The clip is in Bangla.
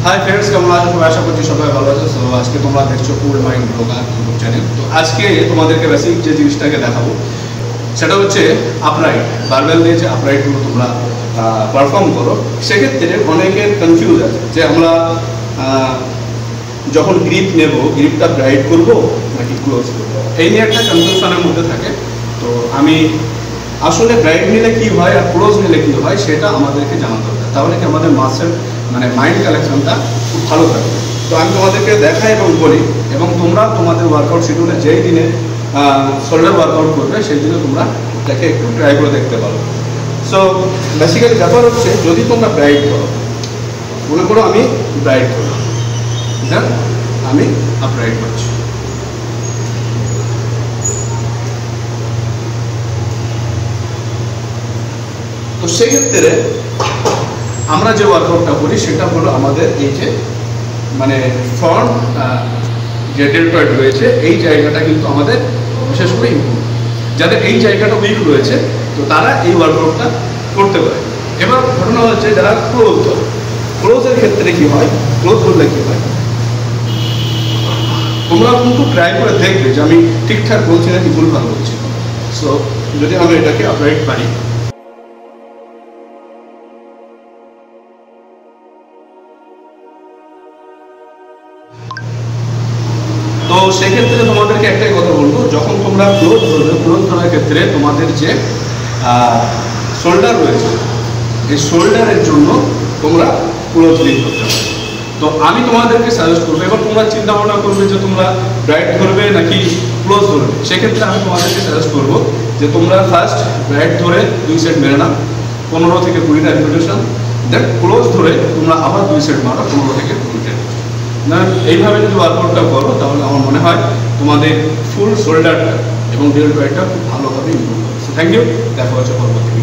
হাই ফ্রেন্ডস, কেমন আছো সবাই? আশা করছি সবাই ভালো আছো। সো আজকে তোমরা দেখছো কুল মাইন্ড ব্লগার ইউটিউব চ্যানেল। তো আজকে তোমাদেরকে বেসিক যে জিনিসটাকে দেখাবো সেটা হচ্ছে আপরাইট। বারবেল দিয়ে যে আপরাইটগুলো তোমরা পারফর্ম করো, সেক্ষেত্রে অনেকের কনফিউজ আছে যে আমরা যখন গ্রিপ নেব, গ্রিপটা ব্রাইট করব নাকি ক্লোজ করবো, এই নিয়ে একটা কনফিউশনের মধ্যে থাকে। তো আমি আসলে ব্রাইট নিলে কী হয় আর ক্লোজ নিলে কী হয় সেটা আমাদেরকে জানাতে হবে, তাহলে কি আমাদের মাসেল মাইন্ড কালেকশনটা খুব ভালো থাকবে। তো আমি তোমাদেরকে দেখাই এবং বলি, এবং তোমরা তোমাদের ওয়ার্কআউট শিডিউলে যেই দিনে শোল্ডার ওয়ার্কআউট করবে সেই দিনে তোমরা এটাকে একটু ট্রাই করে দেখতে পারো। সো বেসিক্যালি ব্যাপার হচ্ছে, যদি তোমরা ব্রাইট করো, মনে করো আমি ব্রাইট করলাম, দেন আমি আপরাইট করছি। তো সেক্ষেত্রে আমরা যে ওয়ার্কআউটটা করি সেটা হলো আমাদের এই যে ফ্রন্ট যে ডেল্টয়েড রয়েছে, এই জায়গাটা কিন্তু আমাদের বিশেষ করে ইম্প্রুভ। যাদের এই জায়গাটা উইক রয়েছে তো তারা এই ওয়ার্কআউটটা করতে পারে। এবার ঘটনা হচ্ছে যারা ক্লোজ ধরে, ক্লোজের ক্ষেত্রে কী হয়, ক্লোজ ধরলে কী হয়, তোমরা কিন্তু ট্রাই করে দেখবে যে আমি ঠিকঠাক বলছি নাকি ভুলভাল বলছি। সো যদি আমি এটাকে আপরাইট পারি, তো সেক্ষেত্রে তোমাদেরকে একটাই কথা বলবো, যখন তোমরা ক্লোজ ধরবে, ক্লোজ ধরার ক্ষেত্রে তোমাদের যে শোল্ডার রয়েছে, এই শোল্ডারের জন্য তোমরা ক্লোজ লিড করতে পারো। তো আমি তোমাদেরকে সাজেস্ট করবো, এবার তোমরা চিন্তা ভাবনা করবে যে তোমরা ব্রাইট ধরবে নাকি ক্লোজ ধরবে। সেক্ষেত্রে আমি তোমাদেরকে সাজেস্ট করবো যে তোমরা ফার্স্ট ব্রাইট ধরে 2 সেট মেরে নাও, 15 থেকে 20টা রিপিটেশন, দেন ক্লোজ ধরে তোমরা আবার 2 সেট মারো, 15 থেকে 20টা। না, এইভাবে যদি ওয়ার্কআউটটা করো তাহলে আমার মনে হয় তোমাদের ফুল শোল্ডারটা এবং ডেল্টয়েডটা খুব ভালোভাবে ইমপ্রুভ হবে। সো থ্যাংক ইউ, দেখা হচ্ছে পরবর্তী।